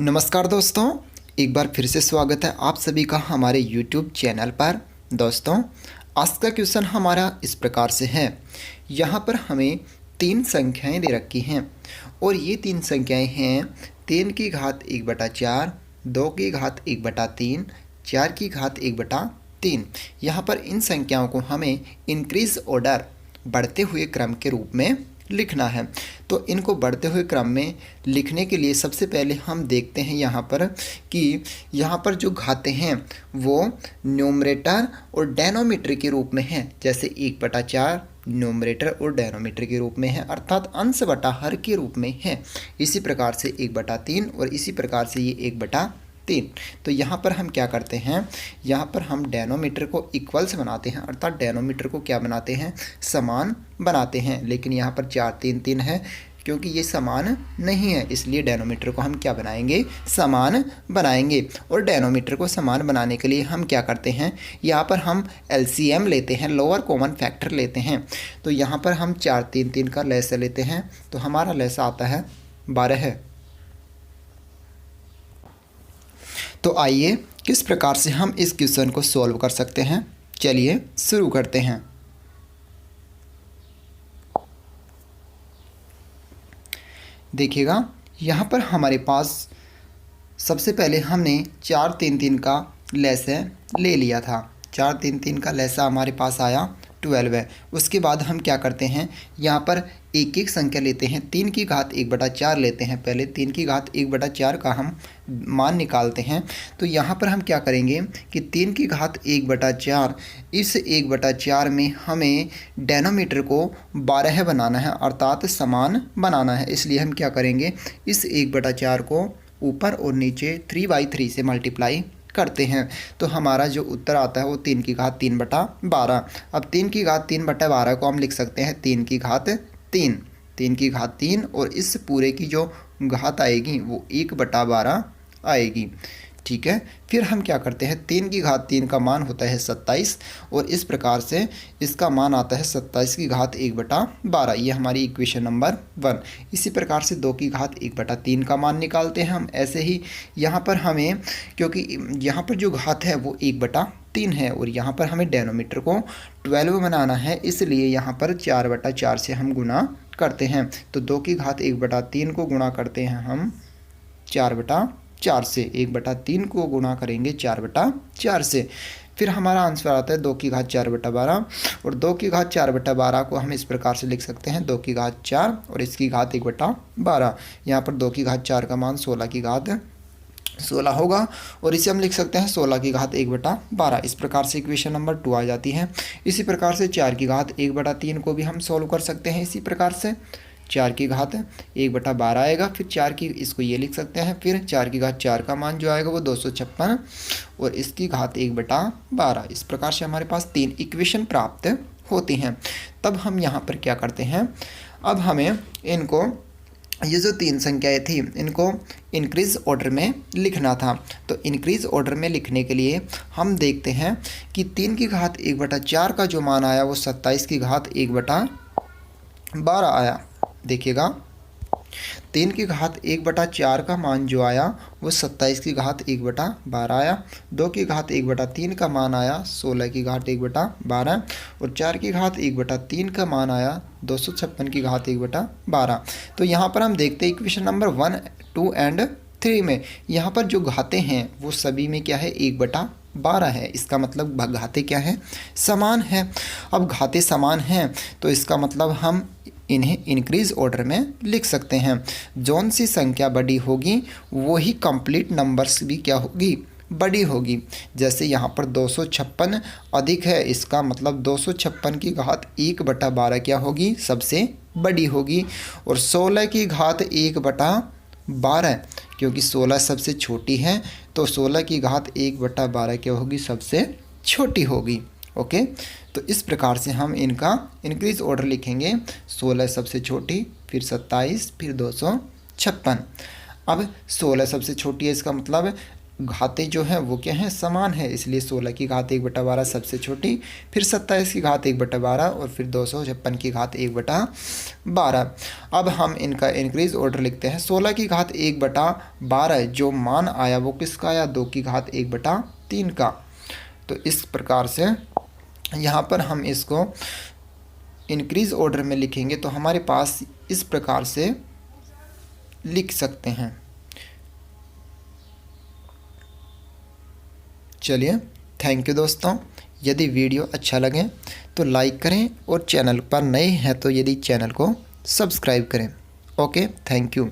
नमस्कार दोस्तों, एक बार फिर से स्वागत है आप सभी का हमारे YouTube चैनल पर। दोस्तों, आज का क्वेश्चन हमारा इस प्रकार से है। यहाँ पर हमें तीन संख्याएं दे रखी हैं और ये तीन संख्याएं हैं 3 की घात 1/4, 2 की घात 1/3, 4 की घात 1/3। यहाँ पर इन संख्याओं को हमें इंक्रीज ऑर्डर बढ़ते हुए क्रम के रूप में लिखना है। तो इनको बढ़ते हुए क्रम में लिखने के लिए सबसे पहले हम देखते हैं यहाँ पर कि यहाँ पर जो घातें हैं वो न्यूमरेटर और डेनोमीटर के रूप में हैं। जैसे 1/4 न्यूमरेटर और डेनोमीटर के रूप में है, अर्थात अंश बटा हर के रूप में है। इसी प्रकार से 1/3 और इसी प्रकार से ये 1/3। तो यहाँ पर हम क्या करते हैं, यहाँ पर हम डेनोमीटर को इक्वल्स बनाते हैं, अर्थात डेनोमीटर को क्या बनाते हैं, समान बनाते हैं। लेकिन यहाँ पर 4 3 3 है, क्योंकि ये समान नहीं है, इसलिए डेनोमीटर को हम क्या बनाएंगे, समान बनाएंगे। और डेनोमीटर को समान बनाने के लिए हम क्या करते हैं, यहाँ पर हम LCM लेते हैं, लोअर कॉमन फैक्टर लेते हैं। तो यहाँ पर हम 4 3 3 का लैसा लेते हैं, तो हमारा लैसा आता है 12। तो आइए किस प्रकार से हम इस क्वेश्चन को सॉल्व कर सकते हैं, चलिए शुरू करते हैं। देखिएगा, यहाँ पर हमारे पास सबसे पहले हमने 4 3 3 का लैसा ले लिया था। 4 3 3 का लैसा हमारे पास आया 12 है। उसके बाद हम क्या करते हैं, यहाँ पर एक एक संख्या लेते हैं। 3 की घात 1/4 लेते हैं। पहले 3 की घात 1/4 का हम मान निकालते हैं। तो यहाँ पर हम क्या करेंगे कि 3 की घात 1/4, इस 1/4 में हमें डेनोमीटर को 12 बनाना है, अर्थात समान बनाना है। इसलिए हम क्या करेंगे, इस 1/4 को ऊपर और नीचे 3/3 से मल्टीप्लाई करते हैं। तो हमारा जो उत्तर आता है वो 3 की घात 3/12। अब 3 की घात 3/12 को हम लिख सकते हैं 3 की घात 3। 3 की घात 3 और इस पूरे की जो घात आएगी वो 1/12 आएगी। ठीक है, फिर हम क्या करते हैं, 3 की घात 3 का मान होता है 27 और इस प्रकार से इसका मान आता है 27 की घात 1/12। ये हमारी इक्वेशन नंबर 1। इसी प्रकार से 2 की घात 1/3 का मान निकालते हैं हम। ऐसे ही यहाँ पर हमें, क्योंकि यहाँ पर जो घात है वो 1/3 है और यहाँ पर हमें डेनोमीटर को 12 बनाना है, इसलिए यहाँ पर 4/4 से हम गुना करते हैं। तो 2 की घात 1/3 को गुणा करते हैं हम 4/4 से। 1/3 को गुणा करेंगे 4/4 से। फिर हमारा आंसर आता है 2 की घात 4/12 और 2 की घात 4/12 को हम इस प्रकार से लिख सकते हैं 2 की घात 4 और इसकी घात 1/12। यहाँ पर 2 की घात 4 का मान 16 होगा और इसे हम लिख सकते हैं 16 की घात 1/12। इस प्रकार से इक्वेशन नंबर 2 आ जाती है। इसी प्रकार से 4 की घात 1/3 को भी हम सॉल्व कर सकते हैं। इसी प्रकार से 4 की घात 1/12 आएगा, फिर 4 की, इसको ये लिख सकते हैं। फिर 4 की घात 4 का मान जो आएगा वो 256 और इसकी घात 1/12। इस प्रकार से हमारे पास 3 इक्वेशन प्राप्त होती हैं। तब हम यहाँ पर क्या करते हैं, अब हमें इनको, ये जो 3 संख्याएं थी, इनको इंक्रीज ऑर्डर में लिखना था। तो इंक्रीज ऑर्डर में लिखने के लिए हम देखते हैं कि 3 की घात 1/4 का जो मान आया वो 27 की घात 1/12 आया। देखिएगा, 3 की घात 1/4 का मान जो आया वो 27 की घात 1/12 आया। 2 की घात 1/3 का मान आया 16 की घात 1/12 और 4 की घात 1/3 का मान आया 256 की घात 1/12। तो यहाँ पर हम देखते हैं इक्वेशन नंबर 1 2 एंड 3 में यहाँ पर जो घातें हैं वो सभी में क्या है, 1/12 है। इसका मतलब घातें क्या है, समान है। अब घातें समान हैं तो इसका मतलब हम इन्हें इंक्रीज ऑर्डर में लिख सकते हैं। जौन सी संख्या बड़ी होगी वही कंप्लीट नंबर्स भी क्या होगी, बड़ी होगी। जैसे यहाँ पर 256 अधिक है, इसका मतलब 256 की घात 1/12 क्या होगी, सबसे बड़ी होगी। और 16 की घात 1/12, क्योंकि 16 सबसे छोटी है तो 16 की घात 1/12 क्या होगी, सबसे छोटी होगी। ओके, तो इस प्रकार से हम इनका इंक्रीज ऑर्डर लिखेंगे। 16 सबसे छोटी, फिर 27, फिर 256। अब 16 सबसे छोटी है, इसका मतलब घातें जो हैं वो क्या हैं, समान है, इसलिए 16 की घात 1/12 सबसे छोटी, फिर 27 की घात 1/12 और फिर 256 की घात 1/12। अब हम इनका इंक्रीज ऑर्डर लिखते हैं। 16 की घात 1/12 जो मान आया वो किसका आया, 2 की घात 1/3 का। तो इस प्रकार से यहाँ पर हम इसको इंक्रीज ऑर्डर में लिखेंगे तो हमारे पास इस प्रकार से लिख सकते हैं। चलिए, थैंक यू दोस्तों। यदि वीडियो अच्छा लगे तो लाइक करें और चैनल पर नए हैं तो यदि चैनल को सब्सक्राइब करें। Okay, thank you.